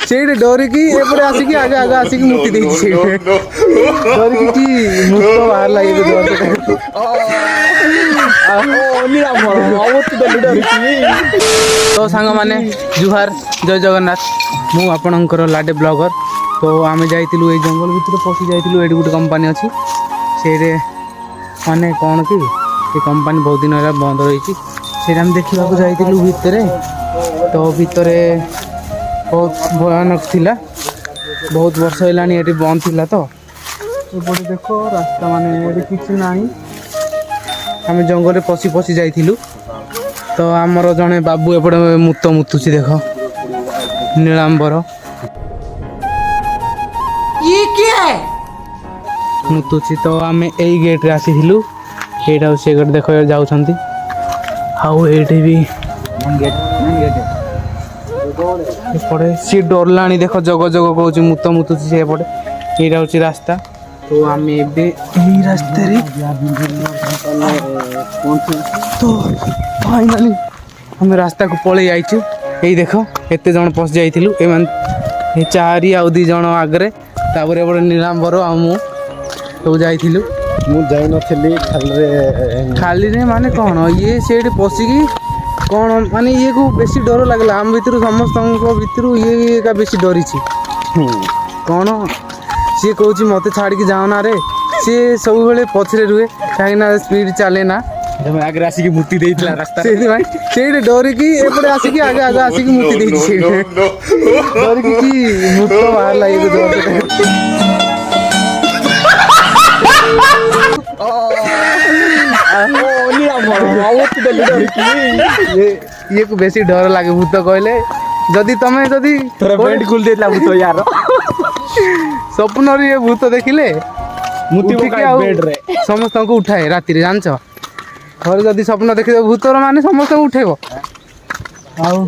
ସେଇଠି ଡରିକି ଏପଟେ ଆସିକି ଆଗେ ଆଗେ ଆସିକି ମୁତି ଦେଇଛି ସେଇଠି ଡରିକି କି ମୁତ ବାହାରିଲା ଏବେ ତ ସାଙ୍ଗମାନେ ଜୁହାର ଜୟ ଜଗନ୍ନାଥ ମୁଁ ଆପଣଙ୍କର ଲାଡେ ବ୍ଲଗର ତ ଆମେ ଯାଇଥିଲୁ ଏଇ ଜଙ୍ଗଲ ଭିତରେ ପଶି ଯାଇଥିଲୁ ଏଠି ଗୋଟେ କମ୍ପାନୀ ଅଛି ସେଇଠି ମାନେ କ'ଣ କି ଏ କମ୍ପାନୀ ବହୁତ ଦିନ ହେଲା ବନ୍ଦ ରହିଛି ସେଇଟା ଆମେ ଦେଖିବାକୁ ଯାଇଥିଲୁ ଭିତରେ ତ ଭିତରେ ବହୁତ ଭୟାନକ ଥିଲା ବହୁତ ବର୍ଷ ହେଲାଣି ଏଠି ବନ୍ଦ ଥିଲା ତ ଏପଟେ ଦେଖ ରାସ୍ତା ମାନେ ଏଠି କିଛି ନାହିଁ ଆମେ ଜଙ୍ଗଲରେ ପଶି ପଶି ଯାଇଥିଲୁ ତ ଆମର ଜଣେ ବାବୁ ଏପଟେ ମୁତୁଛି ଦେଖ ନୀଳାମ୍ବର ମୁତୁଛି ତ ଆମେ ଏଇ ଗେଟ୍ରେ ଆସିଥିଲୁ ଏଇଟା ସେ ଗେଟ୍ ଦେଖ ଯାଉଛନ୍ତି ଆଉ ଏଇଠି ବି ଏପଟେ ସିଏ ଡରିଲାଣି ଦେଖ ଜଗ ଜଗ କହୁଛି ମୁତୁଛି ସେ ଏପଟେ ଏଇଟା ହେଉଛି ରାସ୍ତା ତ ଆମେ ଏବେ ଏଇ ରାସ୍ତାରେ ତ ଫାଇନାଲି ଆମେ ରାସ୍ତାକୁ ପଳେଇ ଯାଇଛୁ ଏଇ ଦେଖ ଏତେ ଜଣ ପଶି ଯାଇଥିଲୁ ଏମାନେ ଏ 4 ଆଉ 2 ଜଣ ଆଗରେ ତାପରେ ଏପଟେ ନୀଳାମ୍ବର ଆଉ ମୁଁ ସବୁ ଯାଇଥିଲୁ ମୁଁ ଯାଇନଥିଲି ଖାଲିରେ ମାନେ କ'ଣ ଇଏ ସେଇଠି ପଶିକି କ'ଣ ମାନେ ଇଏକୁ ବେଶୀ ଡର ଲାଗିଲା ଆମ ଭିତରୁ ସମସ୍ତଙ୍କ ଭିତରୁ ଇଏ ଏକା ବେଶୀ ଡରିଛି କ'ଣ ସିଏ କହୁଛି ମୋତେ ଛାଡ଼ିକି ଯାଅନା ରେ ସିଏ ସବୁବେଳେ ପଛରେ ରୁହେ କାହିଁକିନା ସ୍ପିଡ୍ ଚାଲେ ନା ଆଗରେ ଆସିକି ମୁତି ଦେଇଥିଲା ରାସ୍ତା ସେଇଥିପାଇଁ ସେଇଠି ଡରିକି ଏପଟେ ଆସିକି ଆଗେ ଆଗେ ଆସିକି ମୁତି ଦେଇଛି ଡରିକି କି ମୁତ ବାହାରିଲା ଇଏ ଇଏକୁ ବେଶୀ ଡର ଲାଗେ ଭୂତ କହିଲେ ଯଦି ତମେ ଯଦି ଖୋଲି ଦେଇଥିଲା ଭୂତ ୟାର ସ୍ୱପ୍ନରେ ଇଏ ଭୂତ ଦେଖିଲେ ସମସ୍ତଙ୍କୁ ଉଠାଏ ରାତିରେ ଜାଣିଛ ଘରେ ଯଦି ସ୍ୱପ୍ନ ଦେଖିଦେବ ଭୂତର ମାନେ ସମସ୍ତଙ୍କୁ ଉଠେଇବ ଆଉ